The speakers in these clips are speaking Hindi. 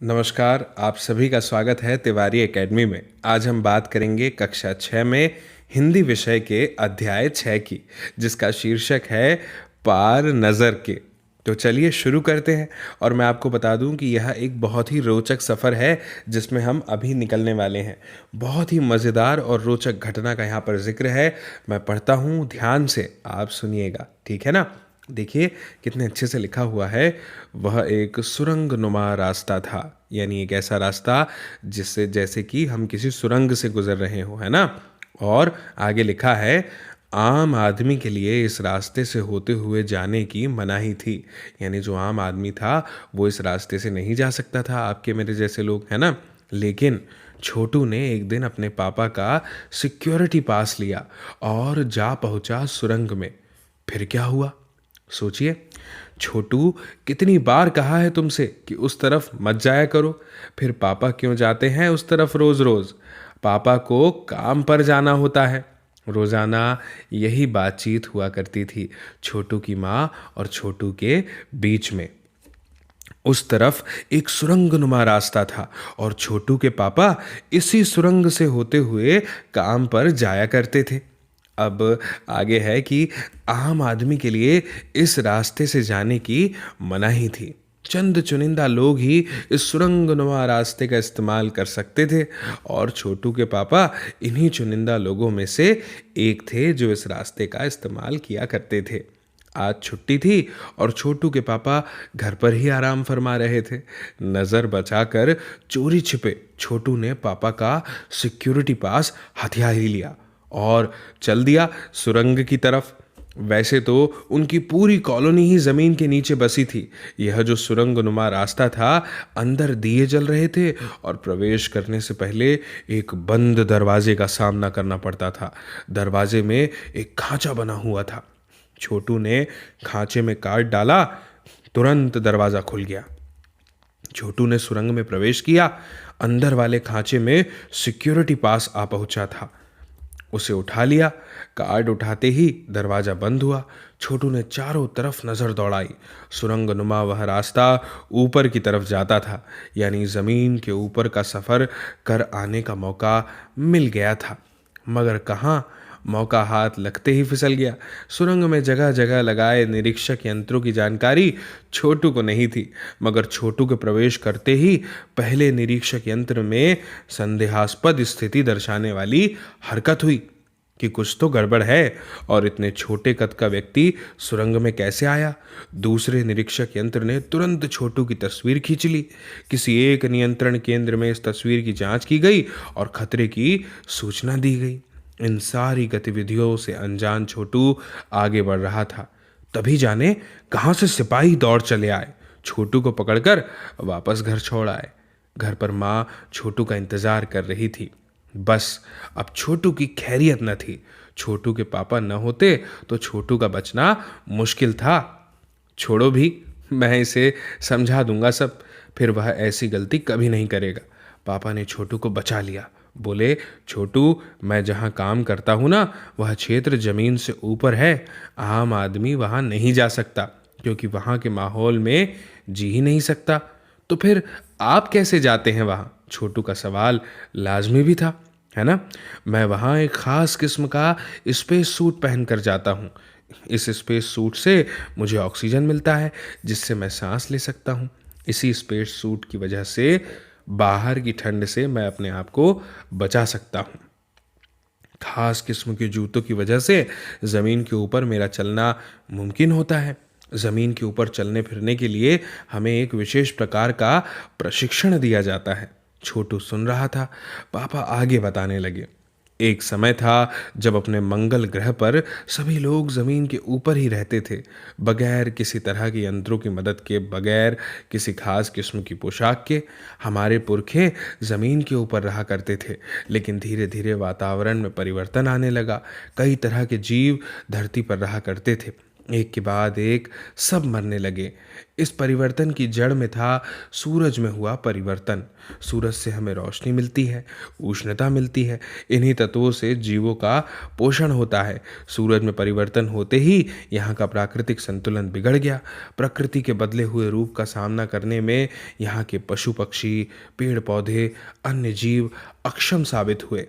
नमस्कार, आप सभी का स्वागत है तिवारी एकेडमी में। आज हम बात करेंगे कक्षा 6 में हिंदी विषय के अध्याय 6 की, जिसका शीर्षक है पार नज़र के। तो चलिए शुरू करते हैं। और मैं आपको बता दूं कि यह एक बहुत ही रोचक सफ़र है जिसमें हम अभी निकलने वाले हैं। बहुत ही मज़ेदार और रोचक घटना का यहाँ पर जिक्र है। मैं पढ़ता हूँ, ध्यान से आप सुनिएगा, ठीक है ना। देखिए कितने अच्छे से लिखा हुआ है। वह एक सुरंग नुमा रास्ता था, यानी एक ऐसा रास्ता जिससे जैसे कि हम किसी सुरंग से गुजर रहे हो, है ना। और आगे लिखा है, आम आदमी के लिए इस रास्ते से होते हुए जाने की मनाही थी। यानी जो आम आदमी था वो इस रास्ते से नहीं जा सकता था, आपके मेरे जैसे लोग, है ना। लेकिन छोटू ने एक दिन अपने पापा का सिक्योरिटी पास लिया और जा पहुंचा सुरंग में। फिर क्या हुआ सोचिए। छोटू, कितनी बार कहा है तुमसे कि उस तरफ मत जाया करो, फिर पापा क्यों जाते हैं उस तरफ रोज रोज? पापा को काम पर जाना होता है। रोजाना यही बातचीत हुआ करती थी छोटू की माँ और छोटू के बीच में। उस तरफ एक सुरंगनुमा रास्ता था और छोटू के पापा इसी सुरंग से होते हुए काम पर जाया करते थे। अब आगे है कि आम आदमी के लिए इस रास्ते से जाने की मनाही थी। चंद चुनिंदा लोग ही इस सुरंगनुमा रास्ते का इस्तेमाल कर सकते थे और छोटू के पापा इन्हीं चुनिंदा लोगों में से एक थे जो इस रास्ते का इस्तेमाल किया करते थे। आज छुट्टी थी और छोटू के पापा घर पर ही आराम फरमा रहे थे। नज़र बचाकर चोरी छिपे छोटू ने पापा का सिक्योरिटी पास हथिया ही लिया और चल दिया सुरंग की तरफ। वैसे तो उनकी पूरी कॉलोनी ही जमीन के नीचे बसी थी। यह जो सुरंग नुमा रास्ता था, अंदर दिए जल रहे थे और प्रवेश करने से पहले एक बंद दरवाजे का सामना करना पड़ता था। दरवाजे में एक खांचा बना हुआ था। छोटू ने खांचे में काट डाला, तुरंत दरवाजा खुल गया। छोटू ने सुरंग में प्रवेश किया। अंदर वाले खांचे में सिक्योरिटी पास आ पहुंचा था। उसे उठा लिया। कार्ड उठाते ही दरवाजा बंद हुआ। छोटू ने चारों तरफ नजर दौड़ाई। सुरंग नुमा वह रास्ता ऊपर की तरफ जाता था, यानी जमीन के ऊपर का सफर कर आने का मौका मिल गया था। मगर कहाँ, मौका हाथ लगते ही फिसल गया। सुरंग में जगह जगह लगाए निरीक्षक यंत्रों की जानकारी छोटू को नहीं थी, मगर छोटू के प्रवेश करते ही पहले निरीक्षक यंत्र में संदेहास्पद स्थिति दर्शाने वाली हरकत हुई कि कुछ तो गड़बड़ है और इतने छोटे कद का व्यक्ति सुरंग में कैसे आया। दूसरे निरीक्षक यंत्र ने तुरंत छोटू की तस्वीर खींच ली। किसी एक नियंत्रण केंद्र में इस तस्वीर की जांच की गई और खतरे की सूचना दी गई। इन सारी गतिविधियों से अनजान छोटू आगे बढ़ रहा था। तभी जाने कहाँ से सिपाही दौड़ चले आए, छोटू को पकड़कर वापस घर छोड़ आए। घर पर माँ छोटू का इंतजार कर रही थी। बस अब छोटू की खैरियत न थी। छोटू के पापा न होते तो छोटू का बचना मुश्किल था। छोड़ो भी, मैं इसे समझा दूंगा सब, फिर वह ऐसी गलती कभी नहीं करेगा। पापा ने छोटू को बचा लिया। बोले, छोटू, मैं जहाँ काम करता हूँ ना, वह क्षेत्र जमीन से ऊपर है। आम आदमी वहाँ नहीं जा सकता क्योंकि वहाँ के माहौल में जी ही नहीं सकता। तो फिर आप कैसे जाते हैं वहाँ? छोटू का सवाल लाजमी भी था, है ना। मैं वहाँ एक ख़ास किस्म का स्पेस सूट पहन कर जाता हूँ। इस स्पेस सूट से मुझे ऑक्सीजन मिलता है जिससे मैं सांस ले सकता हूँ। इसी स्पेस सूट की वजह से बाहर की ठंड से मैं अपने आप को बचा सकता हूँ। खास किस्म के जूतों की वजह से ज़मीन के ऊपर मेरा चलना मुमकिन होता है। ज़मीन के ऊपर चलने फिरने के लिए हमें एक विशेष प्रकार का प्रशिक्षण दिया जाता है। छोटू सुन रहा था। पापा आगे बताने लगे, एक समय था जब अपने मंगल ग्रह पर सभी लोग ज़मीन के ऊपर ही रहते थे, बगैर किसी तरह के यंत्रों की मदद के, बगैर किसी खास किस्म की पोशाक के। हमारे पुरखे ज़मीन के ऊपर रहा करते थे, लेकिन धीरे धीरे वातावरण में परिवर्तन आने लगा। कई तरह के जीव धरती पर रहा करते थे। एक के बाद एक सब मरने लगे। इस परिवर्तन की जड़ में था सूरज में हुआ परिवर्तन। सूरज से हमें रोशनी मिलती है, उष्णता मिलती है। इन्हीं तत्वों से जीवों का पोषण होता है। सूरज में परिवर्तन होते ही यहाँ का प्राकृतिक संतुलन बिगड़ गया। प्रकृति के बदले हुए रूप का सामना करने में यहाँ के पशु पक्षी, पेड़ पौधे, अन्य जीव अक्षम साबित हुए।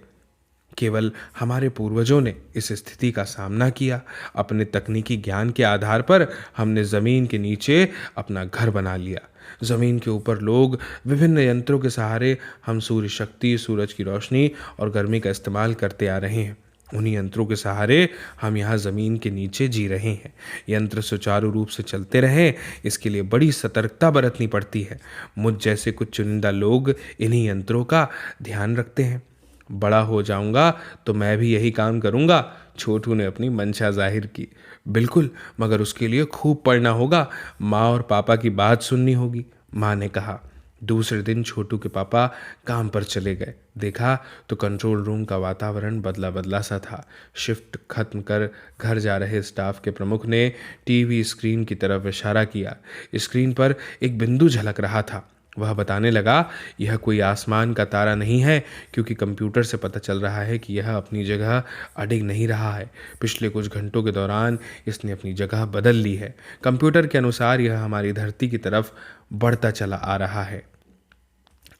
केवल हमारे पूर्वजों ने इस स्थिति का सामना किया। अपने तकनीकी ज्ञान के आधार पर हमने ज़मीन के नीचे अपना घर बना लिया। ज़मीन के ऊपर लोग विभिन्न यंत्रों के सहारे हम सूर्य शक्ति, सूरज की रोशनी और गर्मी का इस्तेमाल करते आ रहे हैं। उन्हीं यंत्रों के सहारे हम यहाँ ज़मीन के नीचे जी रहे हैं। यंत्र सुचारू रूप से चलते रहें, इसके लिए बड़ी सतर्कता बरतनी पड़ती है। मुझ जैसे कुछ चुनिंदा लोग इन्हीं यंत्रों का ध्यान रखते हैं। बड़ा हो जाऊंगा तो मैं भी यही काम करूंगा, छोटू ने अपनी मंशा जाहिर की। बिल्कुल, मगर उसके लिए खूब पढ़ना होगा, माँ और पापा की बात सुननी होगी, माँ ने कहा। दूसरे दिन छोटू के पापा काम पर चले गए। देखा तो कंट्रोल रूम का वातावरण बदला बदला सा था। शिफ्ट खत्म कर घर जा रहे स्टाफ के प्रमुख ने टीवी स्क्रीन की तरफ इशारा किया। स्क्रीन पर एक बिंदु झलक रहा था। वह बताने लगा, यह कोई आसमान का तारा नहीं है, क्योंकि कंप्यूटर से पता चल रहा है कि यह अपनी जगह अडिग नहीं रहा है। पिछले कुछ घंटों के दौरान इसने अपनी जगह बदल ली है। कंप्यूटर के अनुसार यह हमारी धरती की तरफ बढ़ता चला आ रहा है।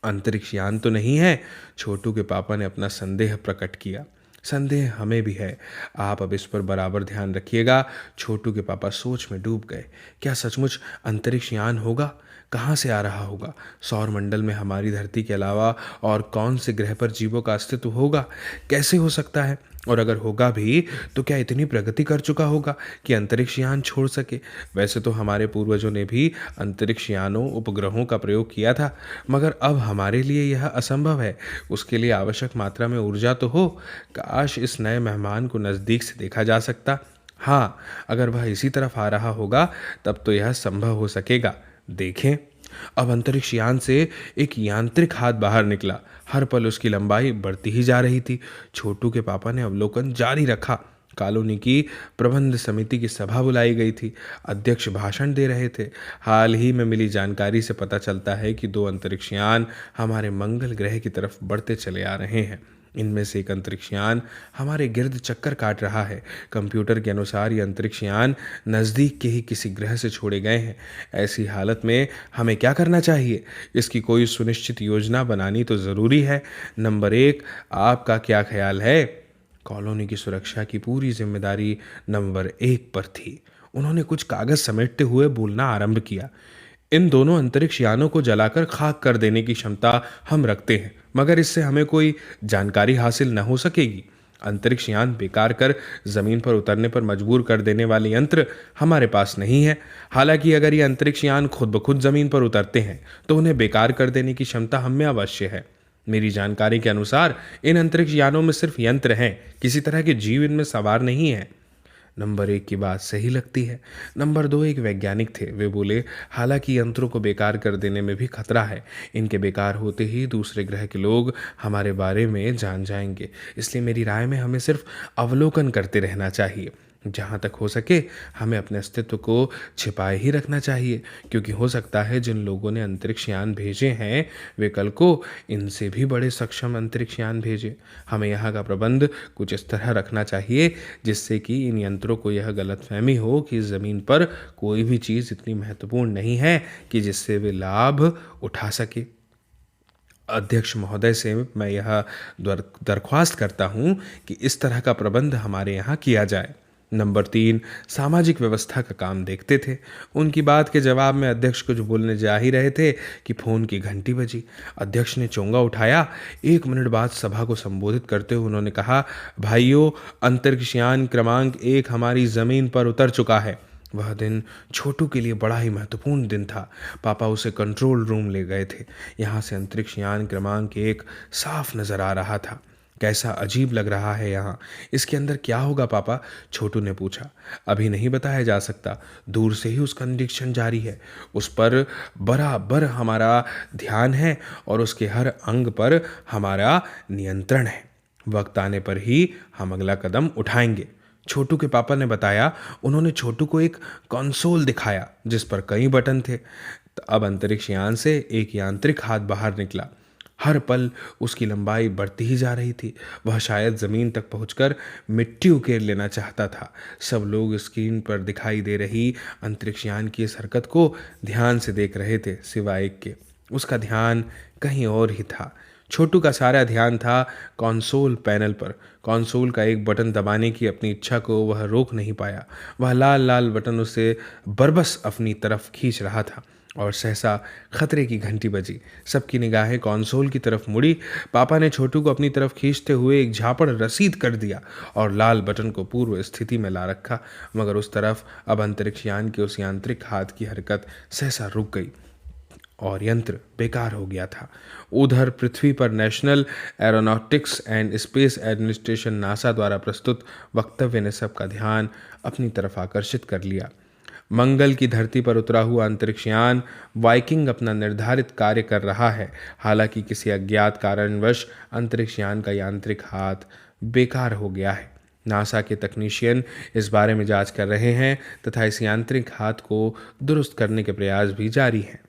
अंतरिक्ष यान तो नहीं है? छोटू के पापा ने अपना संदेह प्रकट किया। संदेह हमें भी है, आप अब इस पर बराबर ध्यान रखिएगा। छोटू के पापा सोच में डूब गए। क्या सचमुच अंतरिक्ष यान होगा? कहाँ से आ रहा होगा? सौर मंडल में हमारी धरती के अलावा और कौन से ग्रह पर जीवों का अस्तित्व होगा? कैसे हो सकता है? और अगर होगा भी तो क्या इतनी प्रगति कर चुका होगा कि अंतरिक्ष यान छोड़ सके? वैसे तो हमारे पूर्वजों ने भी अंतरिक्ष यानों, उपग्रहों का प्रयोग किया था, मगर अब हमारे लिए यह असंभव है। उसके लिए आवश्यक मात्रा में ऊर्जा तो हो। काश इस नए मेहमान को नज़दीक से देखा जा सकता। हाँ, अगर वह इसी तरफ आ रहा होगा तब तो यह संभव हो सकेगा। देखें, अब अंतरिक्ष यान से एक यांत्रिक हाथ बाहर निकला। हर पल उसकी लंबाई बढ़ती ही जा रही थी। छोटू के पापा ने अवलोकन जारी रखा। कॉलोनी की प्रबंध समिति की सभा बुलाई गई थी। अध्यक्ष भाषण दे रहे थे। हाल ही में मिली जानकारी से पता चलता है कि 2 अंतरिक्ष यान हमारे मंगल ग्रह की तरफ बढ़ते चले आ रहे हैं। इनमें से एक अंतरिक्ष यान हमारे गिर्द चक्कर काट रहा है। कंप्यूटर के अनुसार ये अंतरिक्ष यान नज़दीक के ही किसी ग्रह से छोड़े गए हैं। ऐसी हालत में हमें क्या करना चाहिए? इसकी कोई सुनिश्चित योजना बनानी तो ज़रूरी है। नंबर 1, आपका क्या ख्याल है? कॉलोनी की सुरक्षा की पूरी जिम्मेदारी नंबर 1 पर थी। उन्होंने कुछ कागज समेटते हुए बोलना आरंभ किया। इन दोनों अंतरिक्ष यानों को जलाकर खाक कर देने की क्षमता हम रखते हैं, मगर इससे हमें कोई जानकारी हासिल न हो सकेगी। अंतरिक्ष यान बेकार कर जमीन पर उतरने पर मजबूर कर देने वाले यंत्र हमारे पास नहीं है। हालांकि अगर ये अंतरिक्ष यान खुद ब खुद जमीन पर उतरते हैं तो उन्हें बेकार कर देने की क्षमता हम में अवश्य है। मेरी जानकारी के अनुसार इन अंतरिक्ष यानों में सिर्फ यंत्र हैं, किसी तरह के जीव इनमें सवार नहीं है। नंबर 1 की बात सही लगती है। नंबर 2 एक वैज्ञानिक थे। वे बोले, हालांकि यंत्रों को बेकार कर देने में भी खतरा है। इनके बेकार होते ही दूसरे ग्रह के लोग हमारे बारे में जान जाएंगे। इसलिए मेरी राय में हमें सिर्फ अवलोकन करते रहना चाहिए। जहाँ तक हो सके हमें अपने अस्तित्व को छिपाए ही रखना चाहिए, क्योंकि हो सकता है जिन लोगों ने अंतरिक्ष यान भेजे हैं वे कल को इनसे भी बड़े सक्षम अंतरिक्ष यान भेजें। हमें यहाँ का प्रबंध कुछ इस तरह रखना चाहिए जिससे कि इन यंत्रों को यह गलतफहमी हो कि ज़मीन पर कोई भी चीज़ इतनी महत्वपूर्ण नहीं है कि जिससे वे लाभ उठा सके। अध्यक्ष महोदय से मैं यह दरख्वास्त करता हूँ कि इस तरह का प्रबंध हमारे यहाँ किया जाए। नंबर 3 सामाजिक व्यवस्था का काम देखते थे। उनकी बात के जवाब में अध्यक्ष कुछ बोलने जा ही रहे थे कि फ़ोन की घंटी बजी। अध्यक्ष ने चोंगा उठाया। 1 मिनट बाद सभा को संबोधित करते हुए उन्होंने कहा, भाइयों, अंतरिक्ष यान क्रमांक 1 हमारी ज़मीन पर उतर चुका है। वह दिन छोटू के लिए बड़ा ही महत्वपूर्ण दिन था। पापा उसे कंट्रोल रूम ले गए थे। यहाँ से अंतरिक्ष यान क्रमांक 1 साफ नज़र आ रहा था। कैसा अजीब लग रहा है यहाँ। इसके अंदर क्या होगा पापा? छोटू ने पूछा। अभी नहीं बताया जा सकता, दूर से ही उसका निरीक्षण जारी है। उस पर बराबर हमारा ध्यान है और उसके हर अंग पर हमारा नियंत्रण है। वक्त आने पर ही हम अगला कदम उठाएंगे। छोटू के पापा ने बताया, उन्होंने छोटू को एक कंसोल दिखाया जिस पर कई बटन थे। तो अब अंतरिक्ष यान से एक यांत्रिक हाथ बाहर निकला। हर पल उसकी लंबाई बढ़ती ही जा रही थी। वह शायद जमीन तक पहुंचकर मिट्टी उकेर लेना चाहता था। सब लोग स्क्रीन पर दिखाई दे रही अंतरिक्ष यान की इस हरकत को ध्यान से देख रहे थे, सिवाय एक के। उसका ध्यान कहीं और ही था। छोटू का सारा ध्यान था कंसोल पैनल पर। कंसोल का एक बटन दबाने की अपनी इच्छा को वह रोक नहीं पाया। वह लाल लाल बटन उसे बरबस अपनी तरफ खींच रहा था और सहसा खतरे की घंटी बजी। सबकी निगाहें कंसोल की तरफ मुड़ी। पापा ने छोटू को अपनी तरफ खींचते हुए एक झापड़ रसीद कर दिया और लाल बटन को पूर्व स्थिति में ला रखा। मगर उस तरफ अब अंतरिक्ष यान के उस यांत्रिक हाथ की हरकत सहसा रुक गई और यंत्र बेकार हो गया था। उधर पृथ्वी पर national aeronautics and space administration NASA द्वारा प्रस्तुत वक्तव्य ने सबका ध्यान अपनी तरफ आकर्षित कर लिया। मंगल की धरती पर उतरा हुआ अंतरिक्ष यान वाइकिंग अपना निर्धारित कार्य कर रहा है। हालांकि किसी अज्ञात कारणवश अंतरिक्ष यान का यांत्रिक हाथ बेकार हो गया है। नासा के तकनीशियन इस बारे में जांच कर रहे हैं तथा इस यांत्रिक हाथ को दुरुस्त करने के प्रयास भी जारी हैं।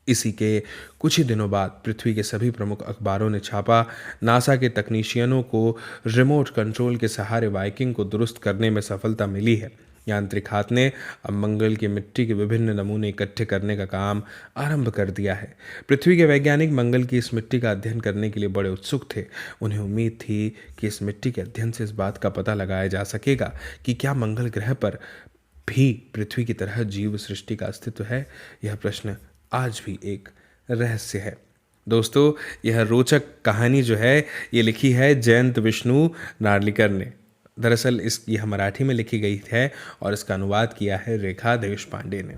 इसी के कुछ ही दिनों बाद पृथ्वी के सभी प्रमुख अखबारों ने छापा, नासा के तकनीशियनों को रिमोट कंट्रोल के सहारे वाइकिंग को दुरुस्त करने में सफलता मिली है। यांत्रिक हाथ ने अब मंगल की मिट्टी के विभिन्न नमूने इकट्ठे करने का काम आरंभ कर दिया है। पृथ्वी के वैज्ञानिक मंगल की इस मिट्टी का अध्ययन करने के लिए बड़े उत्सुक थे। उन्हें उम्मीद थी कि इस मिट्टी के अध्ययन से इस बात का पता लगाया जा सकेगा कि क्या मंगल ग्रह पर भी पृथ्वी की तरह जीव सृष्टि का अस्तित्व है। यह प्रश्न आज भी एक रहस्य है। दोस्तों, यह रोचक कहानी जो है ये लिखी है जयंत विष्णु नार्लिकर ने। दरअसल यह मराठी में लिखी गई है और इसका अनुवाद किया है रेखा देशपांडे ने।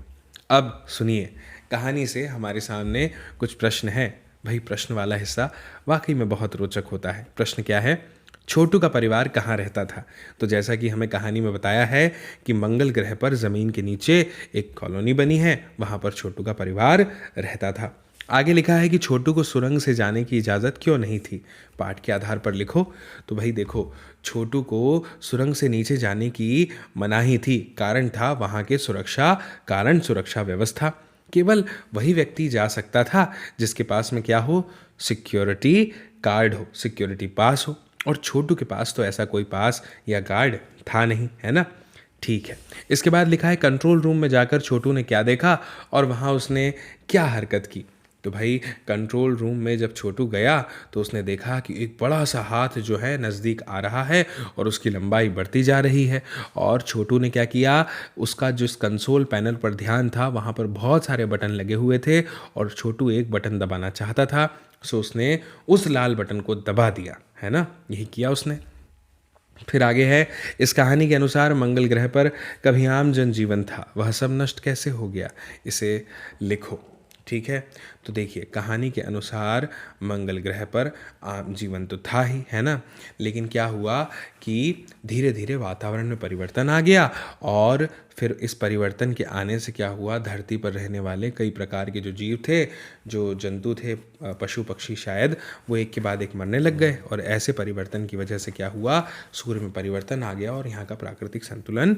अब सुनिए, कहानी से हमारे सामने कुछ प्रश्न हैं। भाई, प्रश्न वाला हिस्सा वाकई में बहुत रोचक होता है। प्रश्न क्या है? छोटू का परिवार कहाँ रहता था? तो जैसा कि हमें कहानी में बताया है कि मंगल ग्रह पर ज़मीन के नीचे एक कॉलोनी बनी है, वहाँ पर छोटू का परिवार रहता था। आगे लिखा है कि छोटू को सुरंग से जाने की इजाज़त क्यों नहीं थी? पाठ के आधार पर लिखो। तो भाई देखो, छोटू को सुरंग से नीचे जाने की मनाही थी। कारण था वहाँ के सुरक्षा व्यवस्था। केवल वही व्यक्ति जा सकता था जिसके पास में क्या हो? सिक्योरिटी कार्ड हो, सिक्योरिटी पास हो। और छोटू के पास तो ऐसा कोई पास या गार्ड था नहीं, है ना? ठीक है। इसके बाद लिखा है कंट्रोल रूम में जाकर छोटू ने क्या देखा और वहाँ उसने क्या हरकत की? तो भाई, कंट्रोल रूम में जब छोटू गया तो उसने देखा कि एक बड़ा सा हाथ जो है नज़दीक आ रहा है और उसकी लंबाई बढ़ती जा रही है। और छोटू ने क्या किया? उसका जिस कंसोल पैनल पर ध्यान था वहाँ पर बहुत सारे बटन लगे हुए थे और छोटू एक बटन दबाना चाहता था, सो उसने उस लाल बटन को दबा दिया, है ना? यही किया उसने। फिर आगे है, इस कहानी के अनुसार मंगल ग्रह पर कभी आम जनजीवन था, वह सब नष्ट कैसे हो गया? इसे लिखो। ठीक है, तो देखिए, कहानी के अनुसार मंगल ग्रह पर आम जीवन तो था ही, है ना? लेकिन क्या हुआ कि धीरे धीरे वातावरण में परिवर्तन आ गया और फिर इस परिवर्तन के आने से क्या हुआ? धरती पर रहने वाले कई प्रकार के जो जीव थे, जो जंतु थे, पशु पक्षी शायद, वो एक के बाद एक मरने लग गए। और ऐसे परिवर्तन की वजह से क्या हुआ? सूर्य में परिवर्तन आ गया और यहाँ का प्राकृतिक संतुलन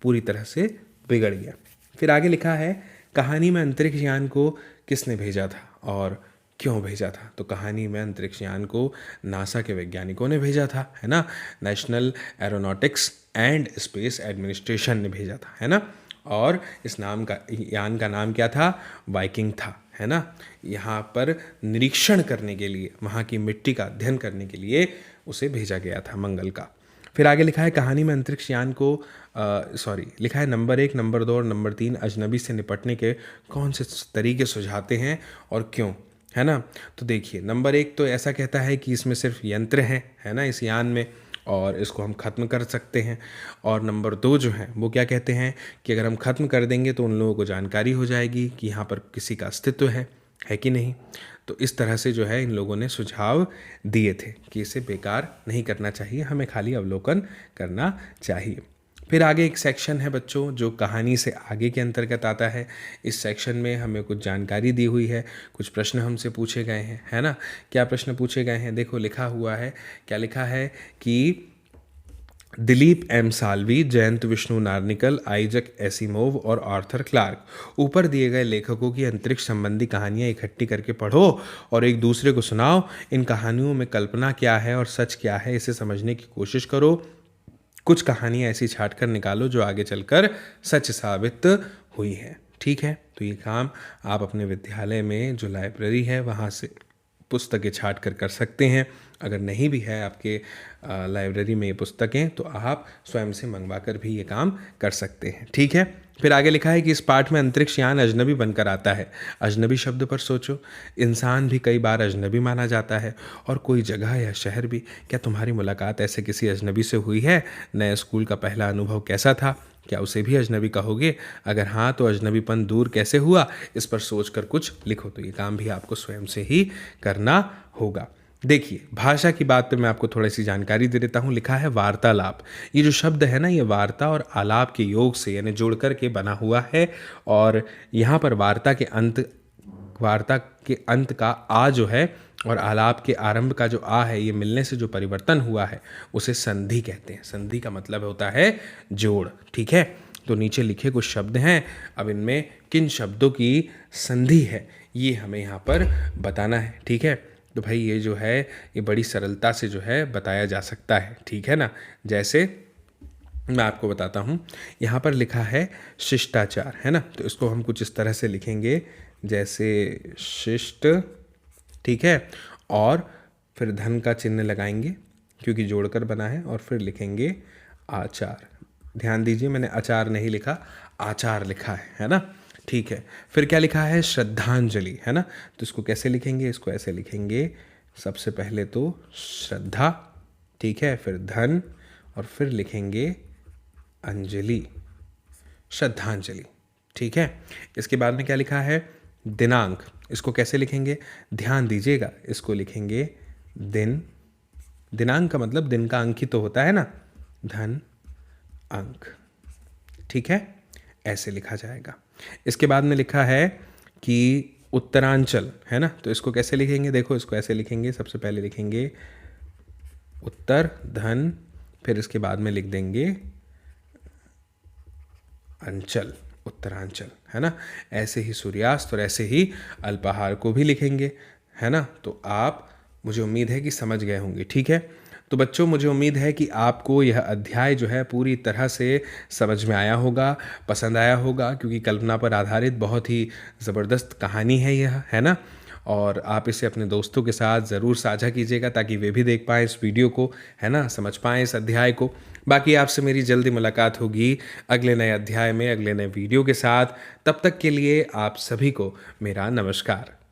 पूरी तरह से बिगड़ गया। फिर आगे लिखा है, कहानी में अंतरिक्ष यान को किसने भेजा था और क्यों भेजा था? तो कहानी में अंतरिक्ष यान को नासा के वैज्ञानिकों ने भेजा था, है ना? National aeronautics and space administration ने भेजा था, है ना? और इस यान का नाम क्या था? वाइकिंग था, है ना? यहाँ पर निरीक्षण करने के लिए, वहाँ की मिट्टी का अध्ययन करने के लिए उसे भेजा गया था मंगल का। फिर आगे लिखा है, कहानी में अंतरिक्ष यान को लिखा है नंबर 1, नंबर 2 और नंबर 3 अजनबी से निपटने के कौन से तरीके सुझाते हैं और क्यों, है ना? तो देखिए, नंबर 1 तो ऐसा कहता है कि इसमें सिर्फ यंत्र हैं, है ना, इस यान में, और इसको हम ख़त्म कर सकते हैं। और नंबर 2 जो है वो क्या कहते हैं कि अगर हम ख़त्म कर देंगे तो उन लोगों को जानकारी हो जाएगी कि यहाँ पर किसी का अस्तित्व है कि नहीं। तो इस तरह से जो है इन लोगों ने सुझाव दिए थे कि इसे बेकार नहीं करना चाहिए, हमें खाली अवलोकन करना चाहिए। फिर आगे एक सेक्शन है बच्चों जो कहानी से आगे के अंतर्गत आता है। इस सेक्शन में हमें कुछ जानकारी दी हुई है, कुछ प्रश्न हमसे पूछे गए हैं, है ना? क्या प्रश्न पूछे गए हैं? देखो, लिखा हुआ है, क्या लिखा है कि Dilip M Salvi, Jayant Vishnu Narlikar, Isaac Asimov और आर्थर क्लार्क। ऊपर दिए गए लेखकों की अंतरिक्ष संबंधी कहानियां इकट्ठी करके पढ़ो और एक दूसरे को सुनाओ। इन कहानियों में कल्पना क्या है और सच क्या है, इसे समझने की कोशिश करो। कुछ कहानियां ऐसी छाट कर निकालो जो आगे चलकर सच साबित हुई है। ठीक है, तो ये काम आप अपने विद्यालय में जो लाइब्रेरी है वहाँ से पुस्तकें छाट कर सकते हैं। अगर नहीं भी है आपके लाइब्रेरी में ये पुस्तकें, तो आप स्वयं से मंगवा कर भी ये काम कर सकते हैं। ठीक है, फिर आगे लिखा है कि इस पाठ में अंतरिक्ष यान अजनबी बनकर आता है। अजनबी शब्द पर सोचो। इंसान भी कई बार अजनबी माना जाता है, और कोई जगह या शहर भी। क्या तुम्हारी मुलाकात ऐसे किसी अजनबी से हुई है? नए स्कूल का पहला अनुभव कैसा था? क्या उसे भी अजनबी कहोगे? अगर हाँ, तो अजनबीपन दूर कैसे हुआ? इस पर सोचकर कुछ लिखो। तो ये काम भी आपको स्वयं से ही करना होगा। देखिए, भाषा की बात पे मैं आपको थोड़ी सी जानकारी दे देता हूँ। लिखा है वार्तालाप। ये जो शब्द है ना, ये वार्ता और आलाप के योग से यानी जोड़ कर के बना हुआ है। और यहाँ पर वार्ता के अंत का आ जो है और आलाप के आरंभ का जो आ है, ये मिलने से जो परिवर्तन हुआ है उसे संधि कहते हैं। संधि का मतलब होता है जोड़। ठीक है, तो नीचे लिखे कुछ शब्द हैं। अब इनमें किन शब्दों की संधि है ये हमें यहाँ पर बताना है। ठीक है, तो भाई ये जो है ये बड़ी सरलता से जो है बताया जा सकता है। ठीक है ना, जैसे मैं आपको बताता हूँ। यहाँ पर लिखा है शिष्टाचार, है ना, तो इसको हम कुछ इस तरह से लिखेंगे जैसे शिष्ट। ठीक है, और फिर धन का चिन्ह लगाएंगे क्योंकि जोड़कर बना है, और फिर लिखेंगे आचार। ध्यान दीजिए, मैंने आचार नहीं लिखा, आचार लिखा है ना। ठीक है, फिर क्या लिखा है? श्रद्धांजलि, है ना। तो इसको कैसे लिखेंगे? इसको ऐसे लिखेंगे, सबसे पहले तो श्रद्धा, ठीक है, फिर धन, और फिर लिखेंगे अंजलि, श्रद्धांजलि। ठीक है, इसके बाद में क्या लिखा है? दिनांक। इसको कैसे लिखेंगे? ध्यान दीजिएगा, इसको लिखेंगे दिन। दिनांक का मतलब दिन का अंक ही तो होता है ना, धन अंक। ठीक है, ऐसे लिखा जाएगा। इसके बाद में लिखा है कि उत्तरांचल, है ना, तो इसको कैसे लिखेंगे? देखो, इसको ऐसे लिखेंगे, सबसे पहले लिखेंगे उत्तर, धन, फिर इसके बाद में लिख देंगे अंचल, उत्तरांचल, है ना। ऐसे ही सूर्यास्त और ऐसे ही अल्पाहार को भी लिखेंगे, है ना। तो आप, मुझे उम्मीद है कि समझ गए होंगे। ठीक है, तो बच्चों, मुझे उम्मीद है कि आपको यह अध्याय जो है पूरी तरह से समझ में आया होगा, पसंद आया होगा, क्योंकि कल्पना पर आधारित बहुत ही ज़बरदस्त कहानी है यह, है ना। और आप इसे अपने दोस्तों के साथ ज़रूर साझा कीजिएगा ताकि वे भी देख पाएँ इस वीडियो को, है ना, समझ पाएँ इस अध्याय को। बाकी आपसे मेरी जल्दी मुलाकात होगी अगले नए अध्याय में, अगले नए वीडियो के साथ। तब तक के लिए आप सभी को मेरा नमस्कार।